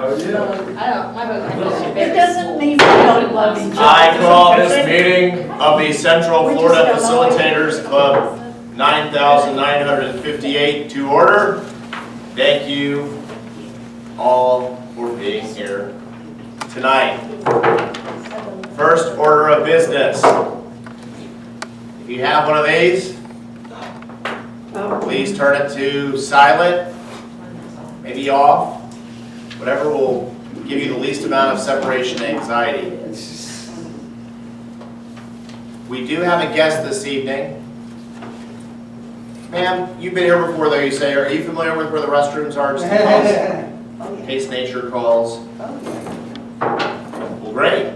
Oh, yeah. I don't, my vote. It doesn't mean we don't love each other. I call this meeting of the Central Florida Facilitators Club 9,958 to order. Thank you all for being here tonight. First order of business. If you have one of these, please turn it to silent, maybe off, whatever will give you the least amount of separation anxiety. We do have a guest this evening. Ma'am, you've been here before though, you say. Are you familiar with where the restrooms are? Just in case nature calls. Well, great.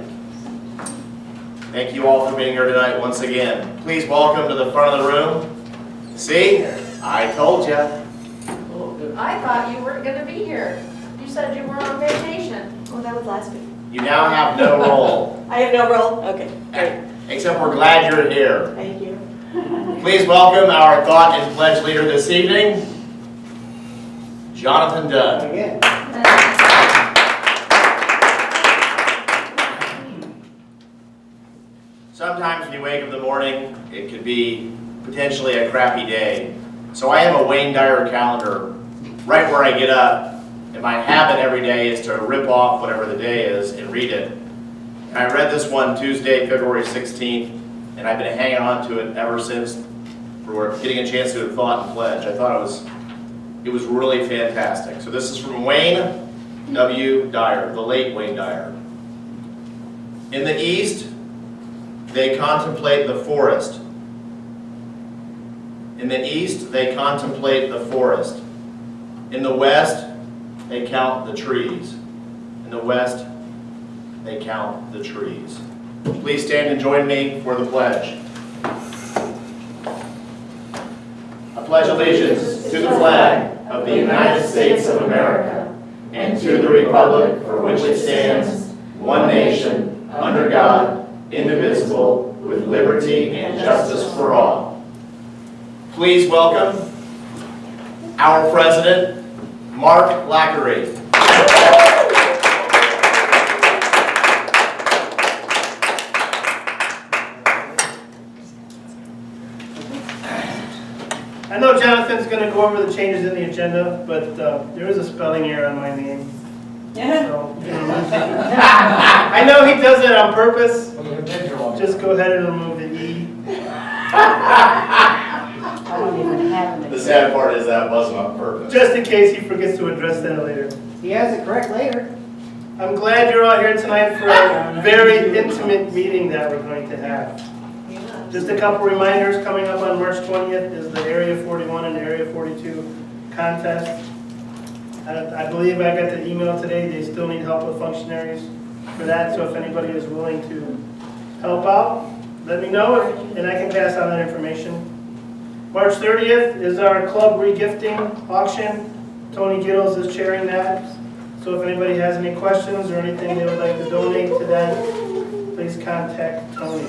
Thank you all for being here tonight once again. Please welcome to the front of the room. See? I told you. I thought you weren't gonna be here. You said you were on vacation. Oh, that was last week. You now have no role. I have no role? Okay, great. Except we're glad you're here. Thank you. Please welcome our thought and pledge leader this evening, Jonathan Dunn. Again. Sometimes when you wake up in the morning, it could be potentially a crappy day. So I have a Wayne Dyer calendar right where I get up, and my habit every day is to rip off whatever the day is and read it. And I read this one Tuesday, February 16th, and I've been hanging on to it ever since for getting a chance to do a thought and pledge. I thought it was really fantastic. So this is from Wayne W. Dyer, the late Wayne Dyer. In the East, they contemplate the forest. In the East, they contemplate the forest. In the West, they count the trees. In the West, they count the trees. Please stand and join me for the pledge. I pledge allegiance to the flag of the United States of America and to the republic for which it stands, one nation, under God, indivisible, with liberty and justice for all. Please welcome our president, Mark Lackery. I know Jonathan's going to go over the changes in the agenda, but there is a spelling error on my name. So, I know he does it on purpose. Just go ahead and remove the E. I don't even have it. The sad part is that wasn't on purpose. Just in case he forgets to address that later. He has it correct later. I'm glad you're all here tonight for a very intimate meeting that we're going to have. Just a couple reminders, coming up on March 20th is the Area 41 and Area 42 contest. I believe I got the email today, they still need help with functionaries for that, so if anybody is willing to help out, let me know and I can pass on that information. March 30th is our club regifting auction. Tony Gittles is chairing that. So if anybody has any questions or anything they would like to donate to that, please contact Tony.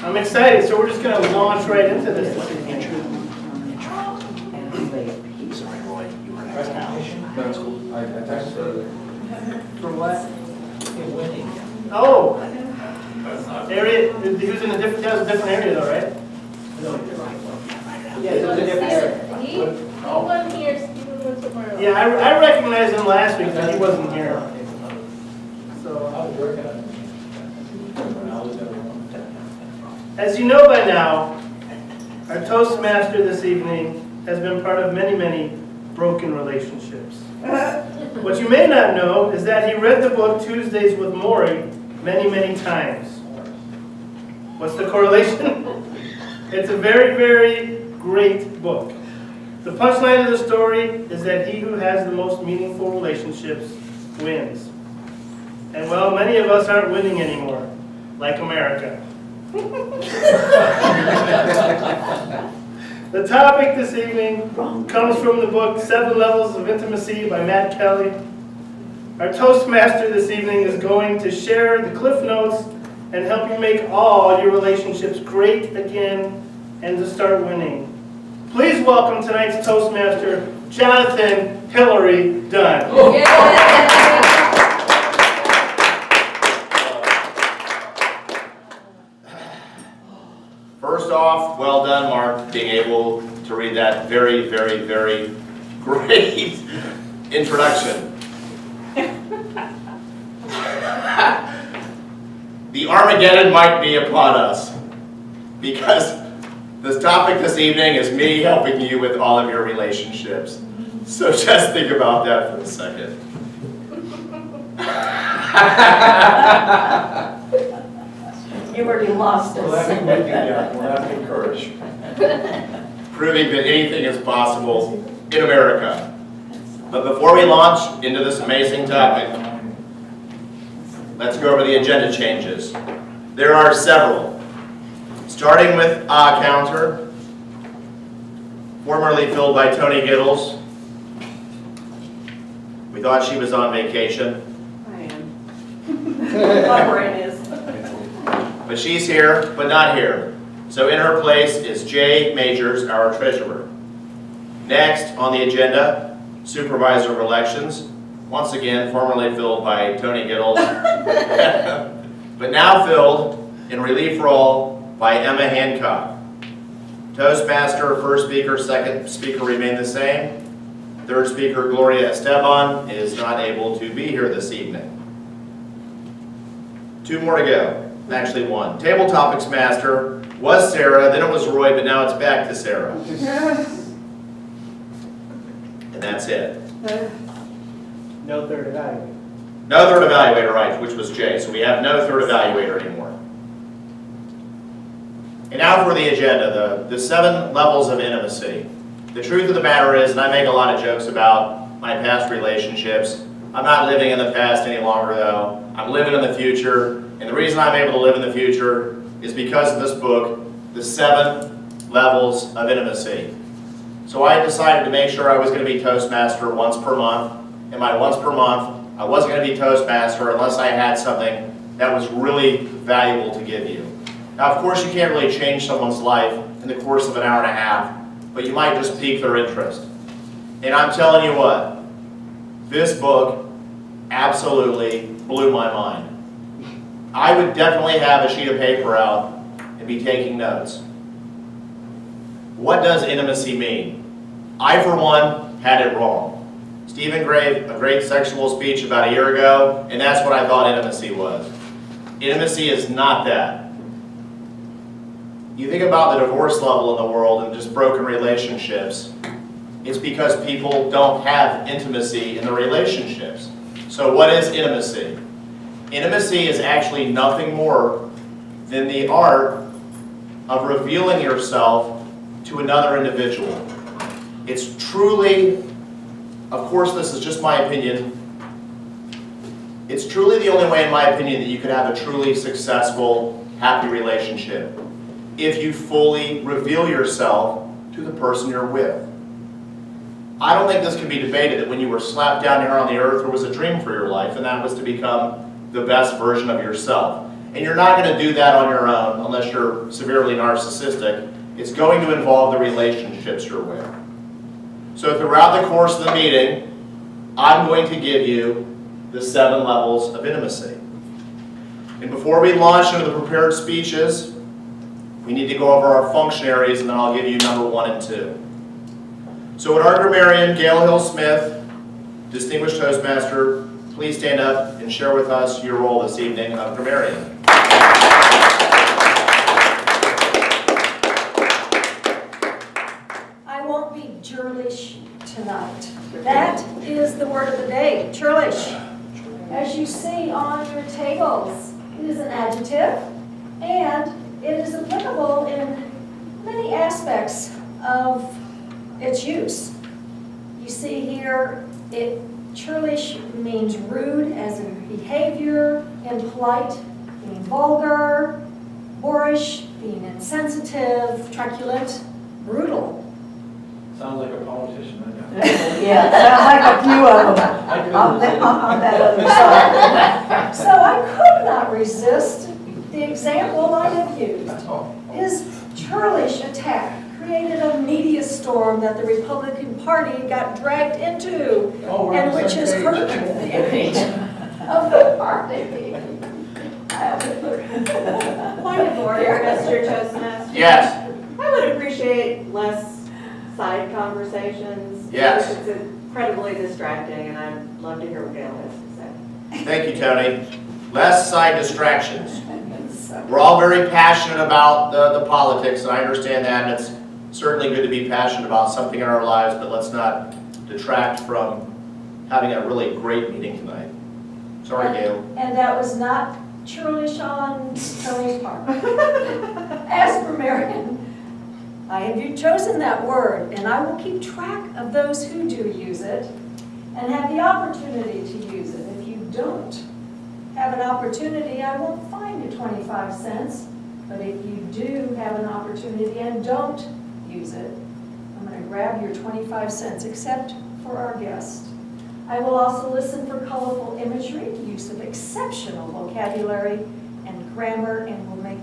I'm excited, so we're just going to launch right into this. Sorry, Roy, you were next now. That's cool. I texted her. For what? Oh, area. He was in a different. That was a different area, though, right? Yeah, it's a different area. He wasn't here, Stephen went somewhere else. Yeah, I recognized him last week, but he wasn't here. So, as you know by now, our Toastmaster this evening has been part of many, many broken relationships. What you may not know is that he read the book Tuesdays with Maury many, many times. What's the correlation? It's a very, very great book. The punchline of the story is that he who has the most meaningful relationships wins. And well, many of us aren't winning anymore, like America. The topic this evening comes from the book 7 Levels of Intimacy by Matt Kelly. Our Toastmaster this evening is going to share the Cliff Notes and help you make all your relationships great again and to start winning. Please welcome tonight's Toastmaster, Jonathan Hillary Dunn. First off, well done, Mark, being able to read that very, very, very great introduction. The Armageddon might be upon us, because this topic this evening is me helping you with all of your relationships. So just think about that for a second. You already lost We'll have us. to make it, we'll have to encourage. Proving that anything is possible in America. But before we launch into this amazing topic, let's go over the agenda changes. There are several. Starting with counter, formerly filled by Tony Giddles. We thought she was on vacation, I am. My brain is. but she's here, but not here. So in her place is Jaye Majors, our treasurer. Next on the agenda, supervisor of elections. Once again, formerly filled by Tony Giddles, but now filled in relief role by Emma Hancock. Toastmaster, first speaker, second speaker remain the same. Third speaker, Gloria Esteban, is not able to be here this evening. Two more to go. Actually one. Table Topics Master was Sarah, then it was Roy, but now it's back to Sarah. And that's it. No third evaluator. No third evaluator, right, which was Jaye. So we have no third evaluator anymore. And now for the agenda, the 7 levels of intimacy. The truth of the matter is, and I make a lot of jokes about my past relationships, I'm not living in the past any longer though. I'm living in the future. And the reason I'm able to live in the future is because of this book, The 7 Levels of Intimacy. So I decided to make sure I was going to be Toastmaster once per month. And by once per month, I wasn't going to be Toastmaster unless I had something that was really valuable to give you. Now, of course, you can't really change someone's life in the course of an hour and a half, but you might just pique their interest. And I'm telling you what, this book absolutely blew my mind. I would definitely have a sheet of paper out and be taking notes. What does intimacy mean? I, for one, had it wrong. Stephen gave a great sexual speech about a year ago, and that's what I thought intimacy was. Intimacy is not that. You think about the divorce level in the world and just broken relationships, it's because people don't have intimacy in their relationships. So what is intimacy? Intimacy is actually nothing more than the art of revealing yourself to another individual. It's truly, of course this is just my opinion, it's truly the only way in my opinion that you could have a truly successful, happy relationship. If you fully reveal yourself to the person you're with. I don't think this can be debated that when you were slapped down here on the earth, there was a dream for your life, and that was to become the best version of yourself. And you're not going to do that on your own unless you're severely narcissistic. It's going to involve the relationships you're with. So throughout the course of the meeting, I'm going to give you the 7 levels of intimacy. And before we launch into the prepared speeches, we need to go over our functionaries, and then I'll give you number 1 and 2. So would our grammarian, Gail Hill Smith, distinguished Toastmaster, please stand up and share with us your role this evening of grammarian. I won't be churlish tonight. That is the word of the day, churlish. As you see on your tables, it is an adjective, and it is applicable in many aspects of its use. You see here, churlish means rude as in behavior, impolite, being vulgar, boorish, being insensitive, truculent, brutal. Sounds like a politician, doesn't it? Yeah, sounds like a few of them on that other side. So I could not resist the example I have used. His churlish attack created a media storm that the Republican party got dragged into, Oh, we're on and the which same has page. hurt the image of the party. Point of order, Mr. Toastmaster. Yes, I would appreciate less side conversations. Yes. It's incredibly distracting, and I'd love to hear what Gail has to say. thank you, Tony. Less side distractions. We're all very passionate about the politics, and I understand that, and it's certainly good to be passionate about something in our lives, but let's not detract from having a really great meeting tonight. Sorry, Gail. And that was not churlish on Tony's part. As for Marion, I have chosen that word, and I will keep track of those who do use it and have the opportunity to use it. If you don't have an opportunity, I won't fine you 25 cents. But if you do have an opportunity and don't use it, I'm going to grab your 25 cents, except for our guest. I will also listen for colorful imagery, use of exceptional vocabulary and grammar, and will make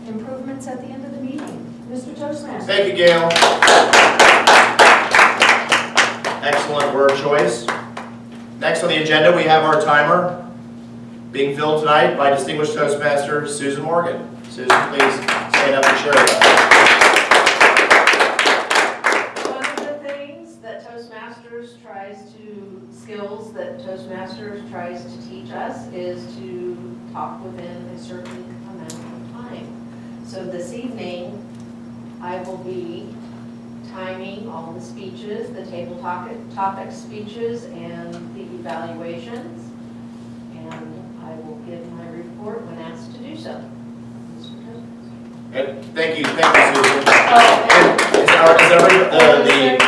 improvements at the end of the meeting. Mr. Toastmaster. Thank you, Gail. Excellent word choice. Next on the agenda, we have our timer being filled tonight by distinguished Toastmaster Susan Morgan. Susan, please stand up and share with us. One of the things that skills that Toastmasters tries to teach us is to talk within a certain amount of time. So this evening, I will be timing all the speeches, the table topic speeches, and the evaluations, and I will give my report when asked to do so. Thank you, Susan. Oh, Is everybody,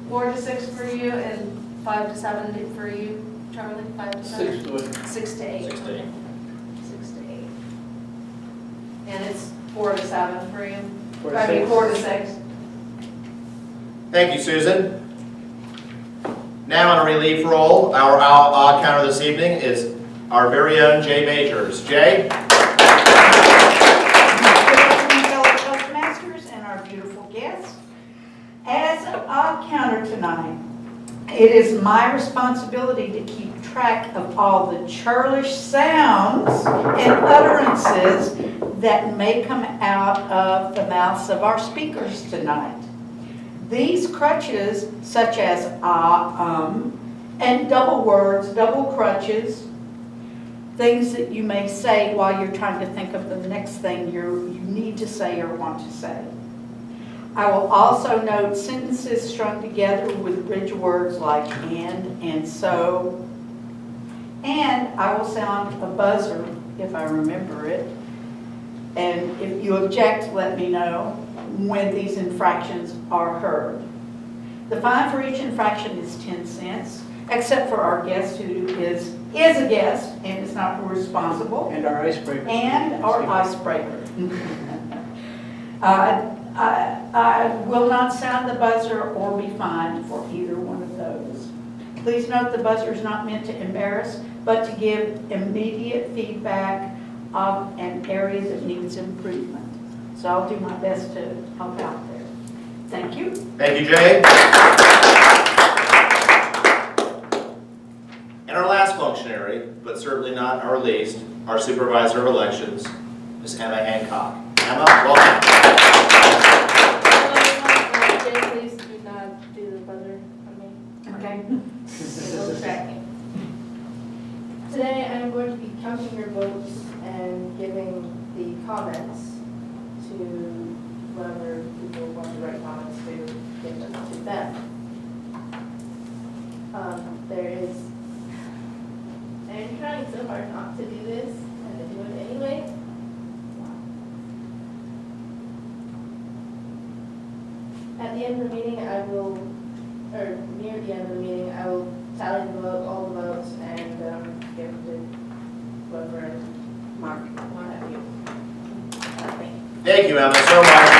4 to 6 for you, and 5 to 7 for you, Charlie, 5 to 7? 6 to 8. 6 to 8. 6 to 8. 6 to 8. And it's 4 to 7 for you? 4 to I mean, 6. 4 to 6. Thank you, Susan. Now on a relief roll, our odd counter this evening is our very own Jaye Majors. Jaye? Fellow Toastmasters and our beautiful guests. As an odd counter tonight, it is my responsibility to keep track of all the churlish sounds and utterances that may come out of the mouths of our speakers tonight. These crutches, such as and double words, double crutches, things that you may say while you're trying to think of the next thing you need to say or want to say. I will also note sentences strung together with rich words like and so. And I will sound a buzzer if I remember it. And if you object, let me know when these infractions are heard. The fine for each infraction is 10 cents, except for our guest who is a guest and is not responsible. And our icebreaker. And our icebreaker. I will not sound the buzzer or be fined for either one of those. Please note the buzzer is not meant to embarrass, but to give immediate feedback of an area that needs improvement. So I'll do my best to help out there. Thank you. Thank you, Jaye. And our last functionary, but certainly not our least, our supervisor of elections, Ms. Emma Hancock. Emma, welcome. Jay, please do not do the buzzer on me. Okay. It will distract me. Today, I'm going to be counting your votes and giving the comments to whoever people want to write comments to, give them to them. I'm trying so hard not to do this, and to do it anyway. At the end of the meeting, or near the end of the meeting, I will tally all the votes and give them to whoever Mark want to have you. Thank you. Thank you, Emma, so much.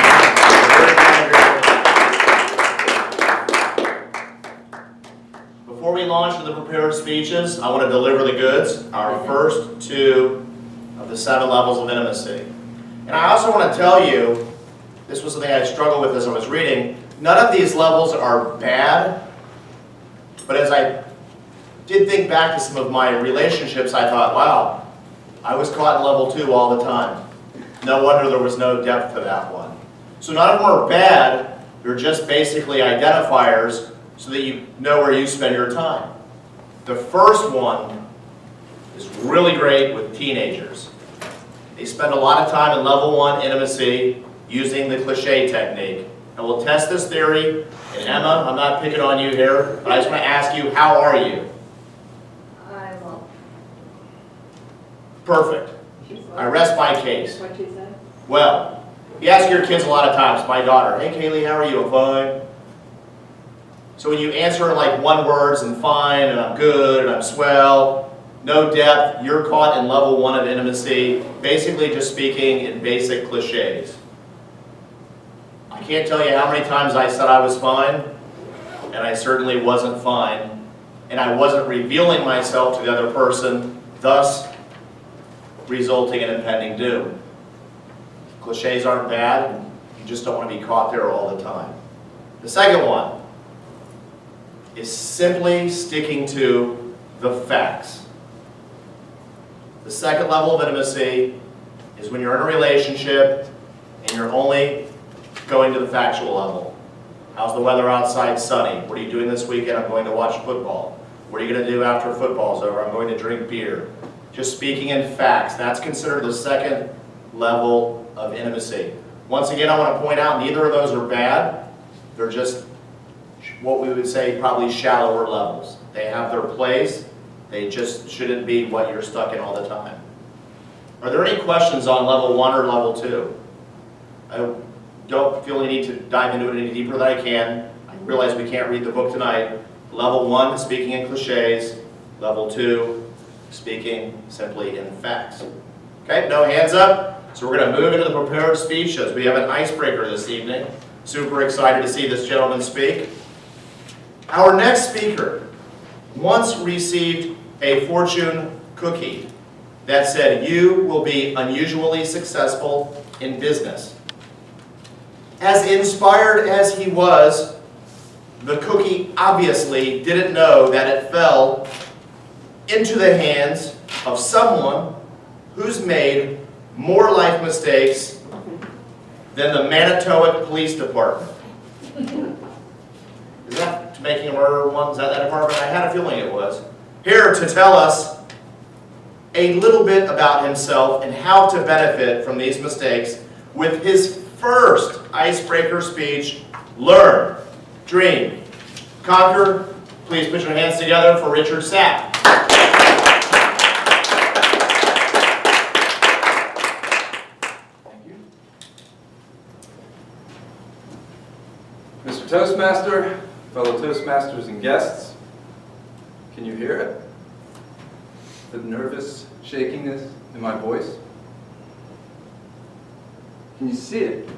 Before we launch into the prepared speeches, I want to deliver the goods, our first 2 of the 7 levels of intimacy. And I also want to tell you, this was something I struggled with as I was reading, none of these levels are bad, but as I did think back to some of my relationships, I thought, wow, I was caught in level 2 all the time. No wonder there was no depth to that one. So none of them are bad, they're just basically identifiers so that you know where you spend your time. The first one is really great with teenagers. They spend a lot of time in level 1 intimacy using the Cliche technique. And we'll test this theory. And Emma, I'm not picking on you here, but I just want to ask you, how are you? I won't. Perfect. I rest my case. What you said? Well, you ask your kids a lot of times, my daughter, hey Kaylee, how are you? I'm fine. So when you answer in like one words and fine, and I'm good, and I'm swell, no depth, you're caught in level 1 of intimacy, basically just speaking in basic cliches. I can't tell you how many times I said I was fine, and I certainly wasn't fine, and I wasn't revealing myself to the other person, thus resulting in impending doom. Cliches aren't bad, you just don't want to be caught there all the time. The second one is simply sticking to the facts. The second level of intimacy is when you're in a relationship and you're only going to the factual level. How's the weather outside? Sunny. What are you doing this weekend? I'm going to watch football. What are you going to do after football's over? I'm going to drink beer. Just speaking in facts. That's considered the second level of intimacy. Once again, I want to point out neither of those are bad. They're just what we would say probably shallower levels. They have their place. They just shouldn't be what you're stuck in all the time. Are there any questions on level 1 or level 2? I don't feel any need to dive into it any deeper than I can. I realize we can't read the book tonight. Level 1, speaking in cliches. Level 2, speaking simply in facts. Okay, no hands up. So we're going to move into the prepared speech as we have an icebreaker this evening. Super excited to see this gentleman speak. Our next speaker once received a fortune cookie that said, "You will be unusually successful in business." As inspired as he was, the cookie obviously didn't know that it fell into the hands of someone who's made more life mistakes than the Manitowoc Police Department. Is that making a murder one? Is that department? I had a feeling it was. Here to tell us a little bit about himself and how to benefit from these mistakes with his first icebreaker speech, Learn, Dream, Conquer. Please put your hands together for Richard Sapp. Mr. Toastmaster, fellow Toastmasters and guests, can you hear it? The nervous shakiness in my voice? Can you see it?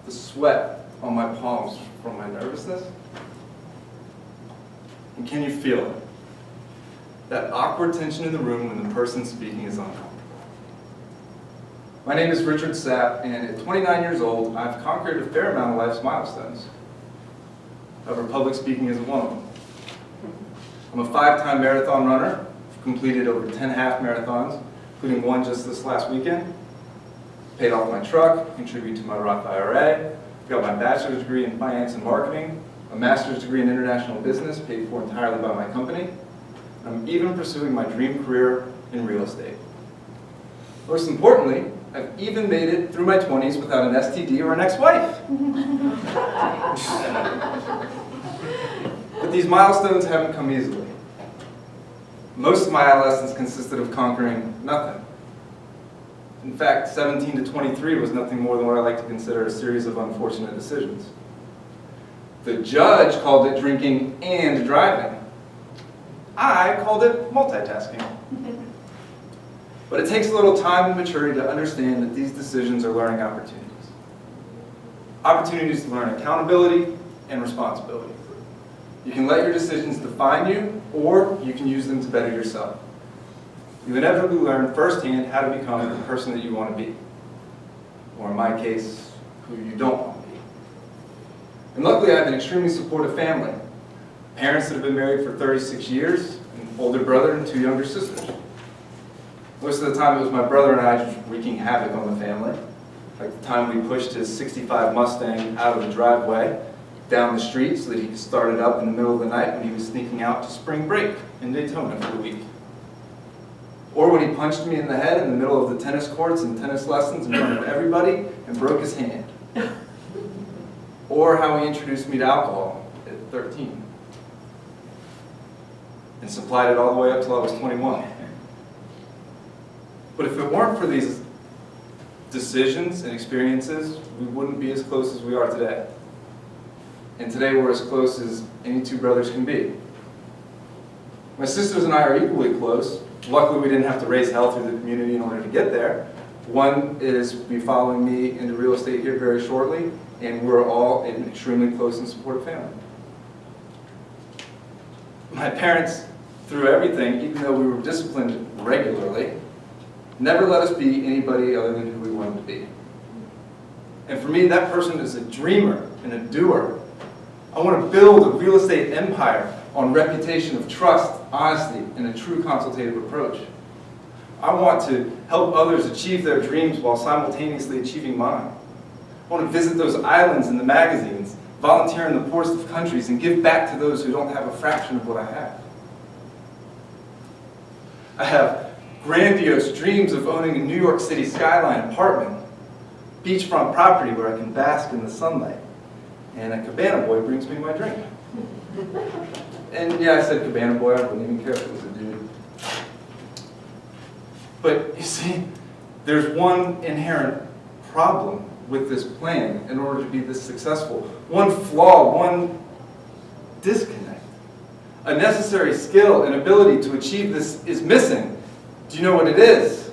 The sweat on my palms from my nervousness? And can you feel it? That awkward tension in the room when the person speaking is uncomfortable. My name is Richard Sapp, and at 29 years old, I've conquered a fair amount of life's milestones. However, public speaking isn't one of them. I'm a 5-time marathon runner. I've completed over 10 half marathons, including one just this last weekend. Paid off my truck, contributed to my Roth IRA, got my bachelor's degree in finance and marketing, a master's degree in international business, paid for entirely by my company. I'm even pursuing my dream career in real estate. Most importantly, I've even made it through my 20s without an STD or an ex-wife. But these milestones haven't come easily. Most of my adolescence consisted of conquering nothing. In fact, 17 to 23 was nothing more than what I like to consider a series of unfortunate decisions. The judge called it drinking and driving. I called it multitasking. But it takes a little time and maturity to understand that these decisions are learning opportunities. Opportunities to learn accountability and responsibility. You can let your decisions define you, or you can use them to better yourself. You inevitably learn firsthand how to become the person that you want to be. Or in my case, who you don't want to be. And luckily I have an extremely supportive family. Parents that have been married for 36 years, an older brother and 2 younger sisters. Most of the time it was my brother and I just wreaking havoc on the family. Like the time we pushed his 65 Mustang out of the driveway, down the street so that he could start it up in the middle of the night when he was sneaking out to spring break in Daytona for the week. Or when he punched me in the head in the middle of the tennis courts and tennis lessons in front of everybody and broke his hand. Or how he introduced me to alcohol at 13. And supplied it all the way up till I was 21. But if it weren't for these decisions and experiences, we wouldn't be as close as we are today. And today we're as close as any 2 brothers can be. My sisters and I are equally close. Luckily we didn't have to raise hell through the community in order to get there. One is be following me into real estate here very shortly, and we're all an extremely close and supportive family. My parents, through everything, even though we were disciplined regularly, never let us be anybody other than who we wanted to be. And for me, that person is a dreamer and a doer. I want to build a real estate empire on reputation of trust, honesty, and a true consultative approach. I want to help others achieve their dreams while simultaneously achieving mine. I want to visit those islands in the magazines, volunteer in the poorest of countries, and give back to those who don't have a fraction of what I have. I have grandiose dreams of owning a New York City skyline apartment, beachfront property where I can bask in the sunlight, and a cabana boy brings me my drink. And yeah, I said cabana boy, I wouldn't even care if it was a dude. But you see, there's one inherent problem with this plan in order to be this successful. One flaw, one disconnect. A necessary skill and ability to achieve this is missing. Do you know what it is?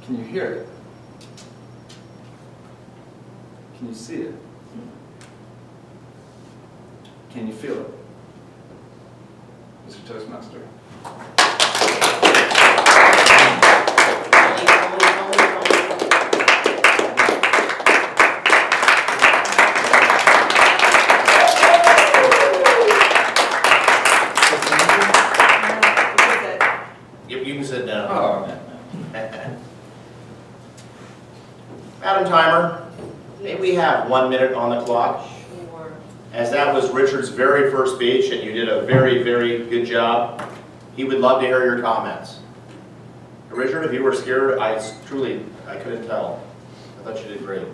Can you hear it? Can you see it? Can you feel it? Mr. Toastmaster. You can sit down. Oh. Madam Timer, may we have 1 minute on the clock? Sure. As that was Richard's very first speech, and you did a very, very good job, he would love to hear your comments. Richard, if you were scared, I couldn't tell. I thought you did great.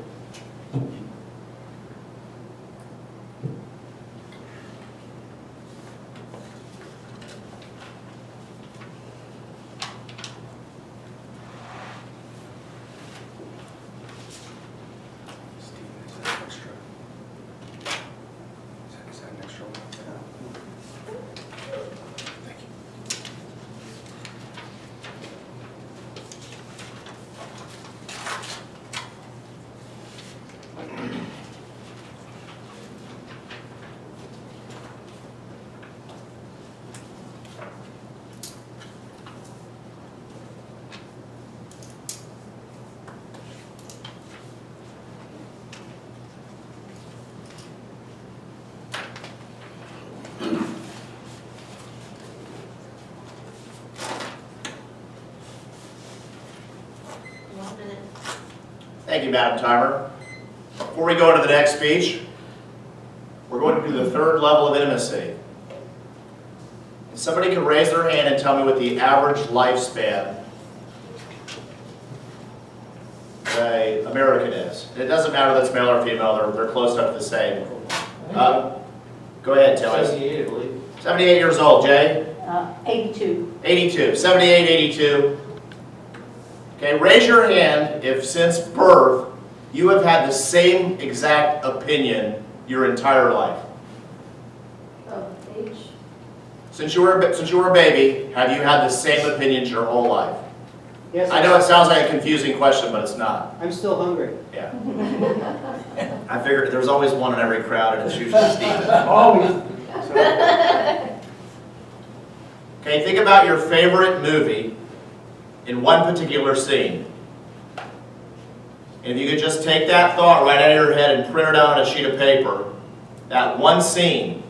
Thank you, Madam Timer. Before we go into the next speech, we're going to do the 3rd level of intimacy. If somebody can raise their hand and tell me what the average lifespan of an American is. It doesn't matter if it's male or female, they're close enough to the same. Go ahead, Jaye. 78, I believe. 78 years old, Jaye? 82. 82, 78, 82. Okay, raise your hand if since birth you have had the same exact opinion your entire life. Of age? Since you were a baby, have you had the same opinions your whole life? Yes, I know it sounds like a confusing question, but it's not. I'm still hungry. Yeah. I figured there's always one in every crowd, and it's usually Steve. Always. Okay, think about your favorite movie in one particular scene. And if you could just take that thought right out of your head and print it out on a sheet of paper, that one scene,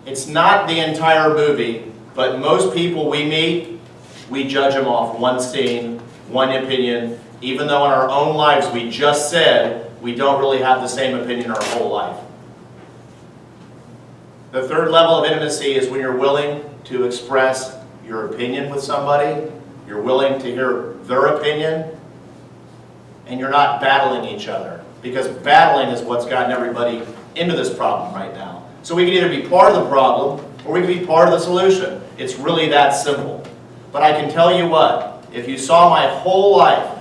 it's not the entire movie, but most people we meet, we judge them off one scene, one opinion, even though in our own lives we just said we don't really have the same opinion our whole life. The third level of intimacy is when you're willing to express your opinion with somebody, you're willing to hear their opinion, and you're not battling each other. Because battling is what's gotten everybody into this problem right now. So we can either be part of the problem, or we can be part of the solution. It's really that simple. But I can tell you what, if you saw my whole life,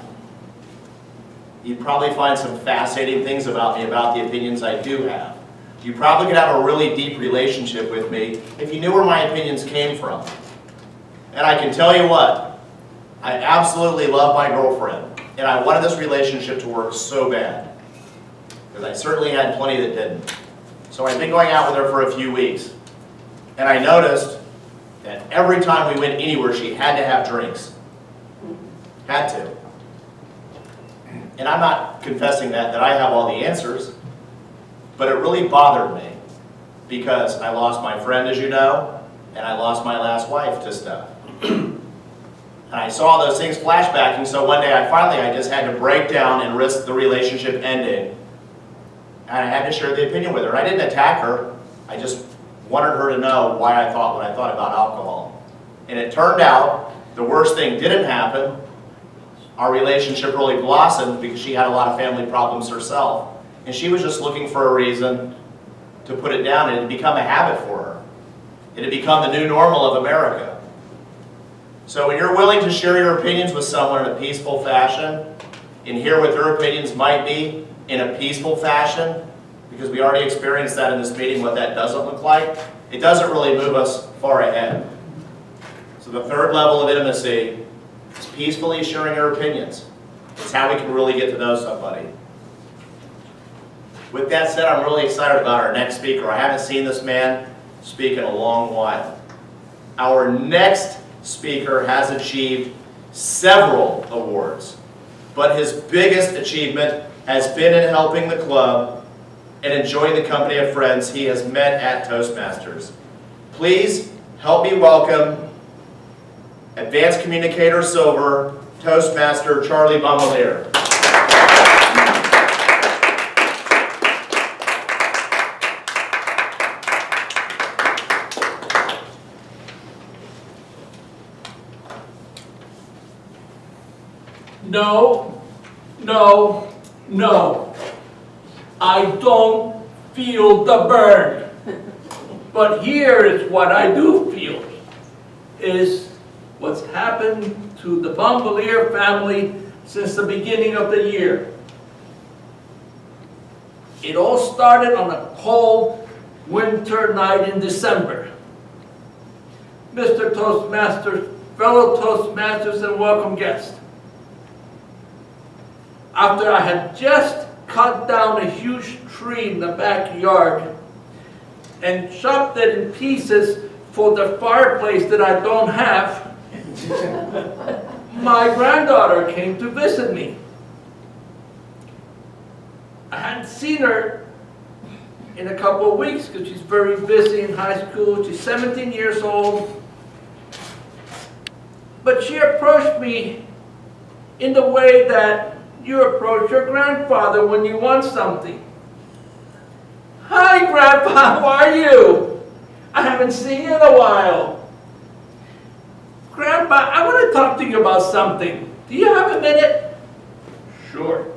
you'd probably find some fascinating things about me, about the opinions I do have. You probably could have a really deep relationship with me if you knew where my opinions came from. And I can tell you what, I absolutely love my girlfriend. And I wanted this relationship to work so bad. Because I certainly had plenty that didn't. So I'd been going out with her for a few weeks. And I noticed that every time we went anywhere, she had to have drinks. Had to. And I'm not confessing that I have all the answers. But it really bothered me. Because I lost my friend, as you know. And I lost my last wife to stuff. And I saw those things flashbacking, so one day I just had to break down and risk the relationship ending. And I had to share the opinion with her. I didn't attack her. I just wanted her to know why I thought what I thought about alcohol. And it turned out the worst thing didn't happen. Our relationship really blossomed because she had a lot of family problems herself. And she was just looking for a reason to put it down, and it had become a habit for her. It had become the new normal of America. So when you're willing to share your opinions with someone in a peaceful fashion, and hear what their opinions might be in a peaceful fashion, because we already experienced that in this meeting, what that doesn't look like, it doesn't really move us far ahead. So the third level of intimacy is peacefully sharing your opinions. It's how we can really get to know somebody. With that said, I'm really excited about our next speaker. I haven't seen this man speak in a long while. Our next speaker has achieved several awards, but his biggest achievement has been in helping the club and enjoying the company of friends he has met at Toastmasters. Please help me welcome Advanced Communicator Silver, Toastmaster Charlie Bombalier. No, no, no. I don't feel the burn. But here is what I do feel, is what's happened to the Bombalier family since the beginning of the year. It all started on a cold winter night in December. Mr. Toastmaster, fellow Toastmasters and welcome guests. After I had just cut down a huge tree in the backyard and chopped it in pieces for the fireplace that I don't have, my granddaughter came to visit me. I hadn't seen her in a couple of weeks because she's very busy in high school. She's 17 years old. But she approached me in the way that you approach your grandfather when you want something. Hi, Grandpa, how are you? I haven't seen you in a while. Grandpa, I want to talk to you about something. Do you have a minute? Sure.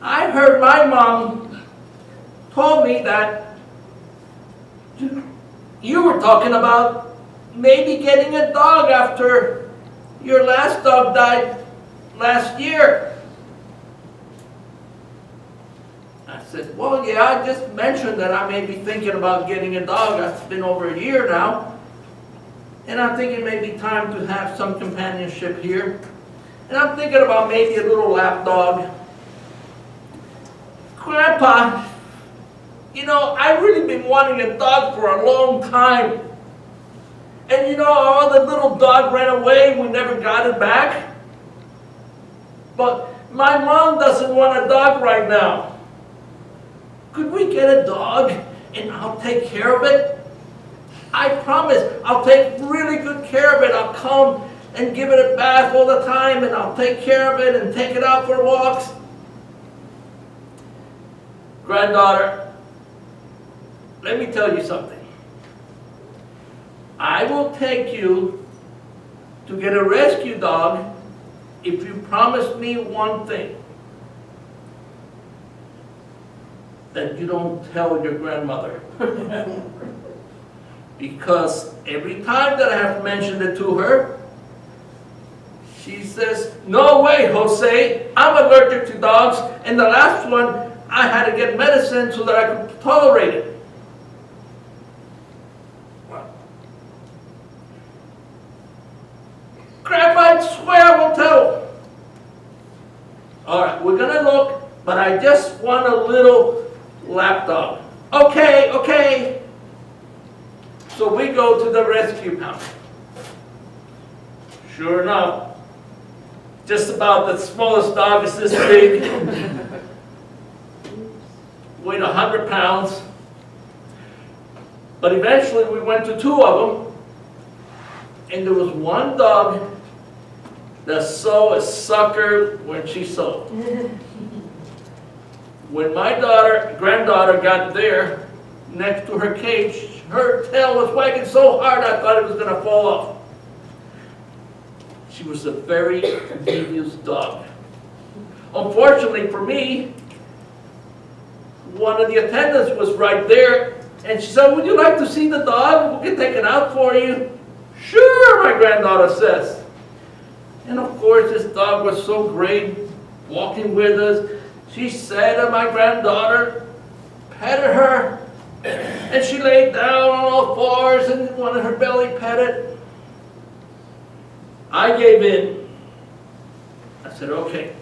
I heard my mom told me that you were talking about maybe getting a dog after your last dog died last year. I said, well, yeah, I just mentioned that I may be thinking about getting a dog. It's been over a year now. And I'm thinking maybe time to have some companionship here. And I'm thinking about maybe a little lap dog. Grandpa, you know, I've really been wanting a dog for a long time. And you know, all the little dog ran away, we never got it back. but my mom doesn't want a dog right now. Could we get a dog and I'll take care of it? I promise, I'll take really good care of it. I'll come and give it a bath all the time, and I'll take care of it and take it out for walks. Granddaughter, let me tell you something. I will take you to get a rescue dog if you promise me one thing. That you don't tell your grandmother. Because every time that I have mentioned it to her, she says, no way, Jose, I'm allergic to dogs, and the last one, I had to get medicine so that I could tolerate it. Crap, I swear I won't tell. All right, we're gonna look, but I just want a little lap dog. Okay, okay. So we go to the rescue pound. Sure enough, just about the smallest dog is this big, weighed 100 pounds. But eventually we went to 2 of them, and there was one dog that saw a sucker when she saw it. When my granddaughter got there, next to her cage, her tail was wagging so hard I thought it was going to fall off. She was a very devious dog. Unfortunately for me, one of the attendants was right there, and she said, would you like to see the dog? We can take it out for you. Sure, my granddaughter says. And of course, this dog was so great, walking with us. She sat on my granddaughter, petted her, and she laid down on all fours and wanted her belly petted. I gave in. I said, okay.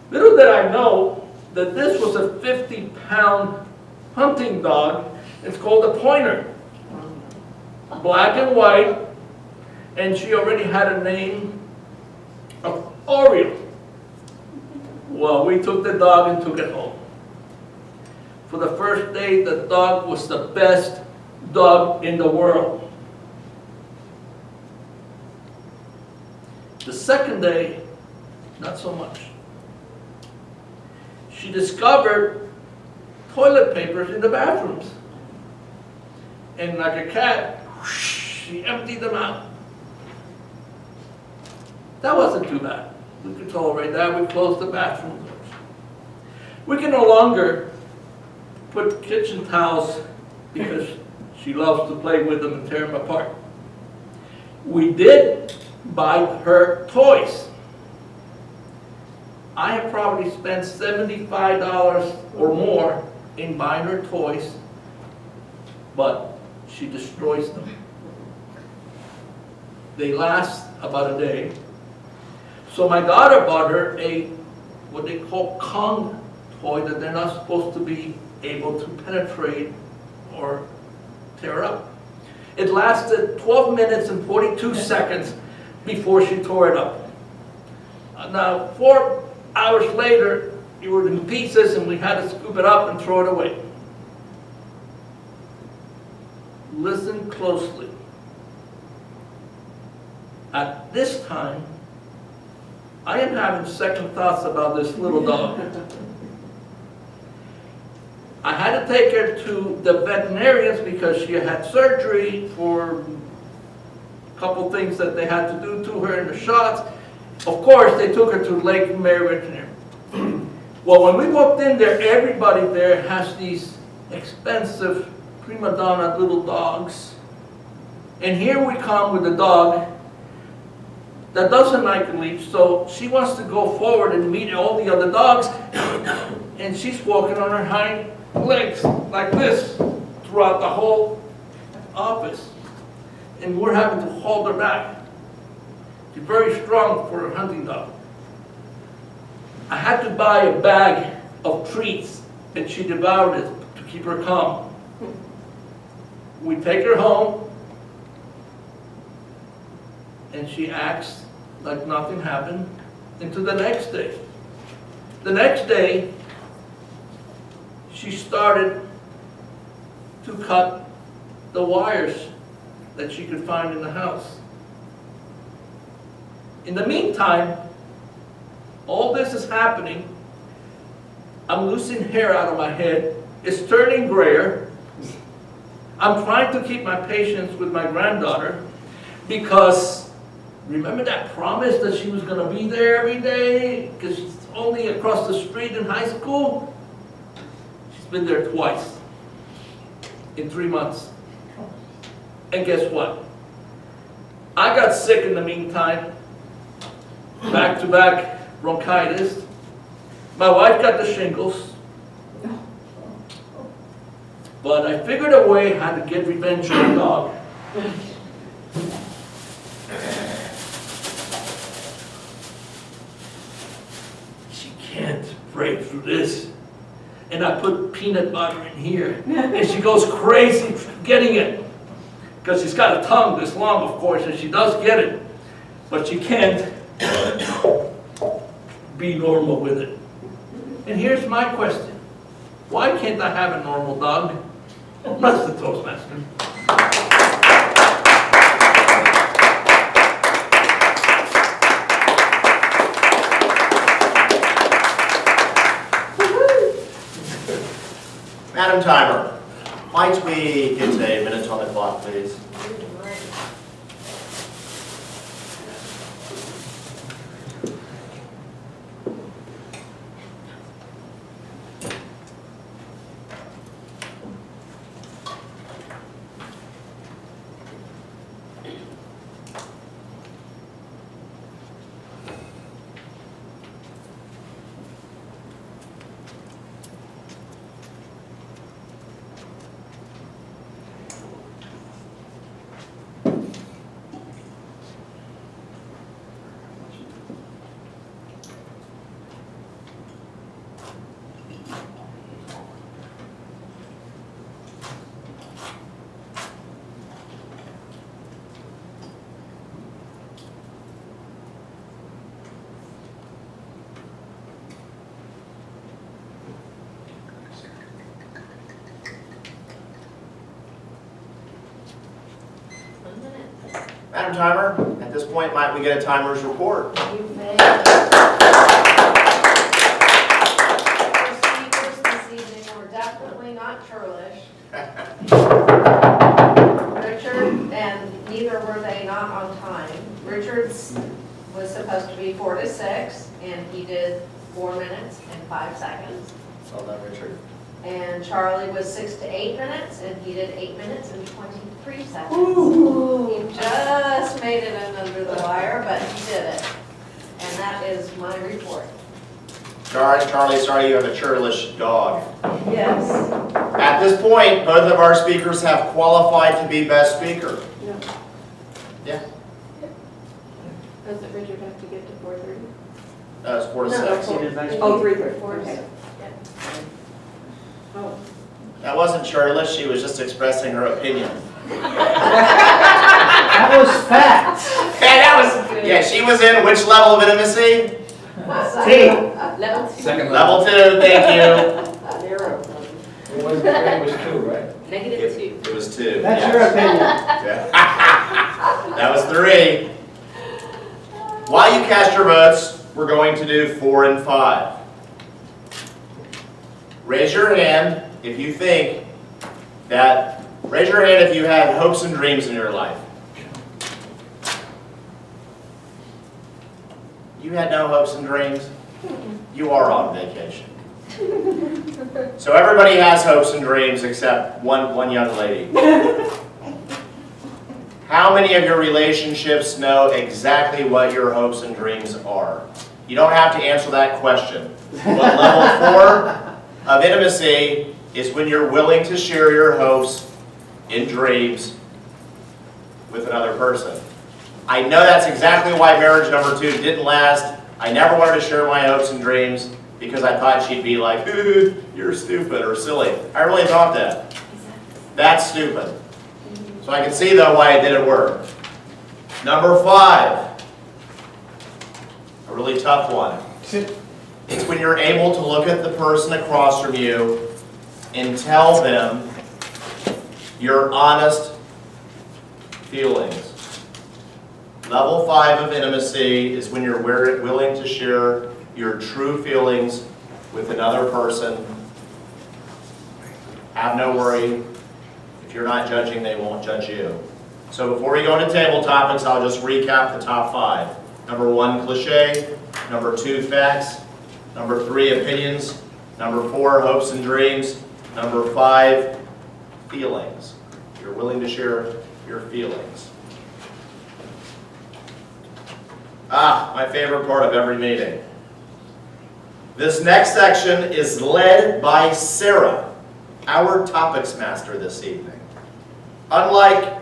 Little did I know that this was a 50-pound hunting dog. It's called a pointer. Black and white, and she already had a name of Oriole. Well, we took the dog and took it home. For the first day, the dog was the best dog in the world. The second day, not so much. She discovered toilet papers in the bathrooms. And like a cat, whoosh, she emptied them out. That wasn't too bad. We could tolerate that. We closed the bathroom doors. We can no longer put kitchen towels because she loves to play with them and tear them apart. We did buy her toys. I have probably spent $75 or more in buying her toys, but she destroys them. They last about a day. So my daughter bought her what they call Kong toy that they're not supposed to be able to penetrate or tear up. It lasted 12 minutes and 42 seconds before she tore it up. Now, 4 hours later, it was in pieces and we had to scoop it up and throw it away. Listen closely. At this time, I am having second thoughts about this little dog. I had to take her to the veterinarians because she had surgery for a couple things that they had to do to her in the shots. Of course, they took her to Lake Mary Veterinary. Well, when we walked in there, everybody there has these expensive prima donna little dogs. And here we come with a dog that doesn't like a leash, so she wants to go forward and meet all the other dogs, and she's walking on her hind legs like this throughout the whole office. And we're having to hold her back. She's very strong for a hunting dog. I had to buy a bag of treats, and she devoured it to keep her calm. We take her home, and she acts like nothing happened. into the next day. The next day, she started to cut the wires that she could find in the house. In the meantime, all this is happening. I'm losing hair out of my head. It's turning grayer. I'm trying to keep my patience with my granddaughter because remember that promise that she was going to be there every day because she's only across the street in high school? She's been there twice in 3 months. And guess what? I got sick in the meantime, back-to-back bronchitis. My wife got the shingles. But I figured a way how to get revenge on the dog. She can't break through this. And I put peanut butter in here. And she goes crazy getting it. Because she's got a tongue this long, of course, and she does get it. But she can't be normal with it. And here's my question. Why can't I have a normal dog? That's the Toastmaster. Madam Timer, might we get a minute on the clock, please? Madam Timer, at this point, might we get a timer's report? You may. Our speakers this evening were definitely not churlish. Richard, and neither were they not on time. Richard's was supposed to be 4 to 6, and he did 4 minutes and 5 seconds. Well done, Richard. And Charlie was 6 to 8 minutes, and he did 8 minutes and 23 seconds. He just made it in under the wire, but he did it. And that is my report. Charlie, sorry you have a churlish dog. Yes. At this point, both of our speakers have qualified to be best speaker. Yeah, Doesn't Richard have to get to 4:30? it's 4 to 6. Oh, 3:30. Okay. Oh. That wasn't churlish, she was just expressing her opinion. That was facts. Yeah, she was in which level of intimacy? Level 2. Second Level 2, thank you. 0. It was 2, right? Negative 2. It was 2. That's yes. your opinion. Yeah. That was 3. While you cast your votes, we're going to do 4 and 5. Raise your hand if you think that, raise your hand if you have hopes and dreams in your life. You had no hopes and dreams? You are on vacation. So everybody has hopes and dreams except one young lady. How many of your relationships know exactly what your hopes and dreams are? You don't have to answer that question. But level 4 of intimacy is when you're willing to share your hopes and dreams with another person. I know that's exactly why marriage number 2 didn't last. I never wanted to share my hopes and dreams because I thought she'd be like, ooh, you're stupid or silly. I really thought that. That's stupid. So I can see though why it didn't work. Number 5. a really tough one. It's when you're able to look at the person across from you and tell them your honest feelings. Level 5 of intimacy is when you're willing to share your true feelings with another person. Have no worry. If you're not judging, they won't judge you. So before we go into table topics, I'll just recap the top 5. Number 1, cliche. Number 2, facts. Number 3, opinions. Number 4, hopes and dreams. Number 5, feelings. You're willing to share your feelings. My favorite part of every meeting. This next section is led by Sarah, our topics master this evening. Unlike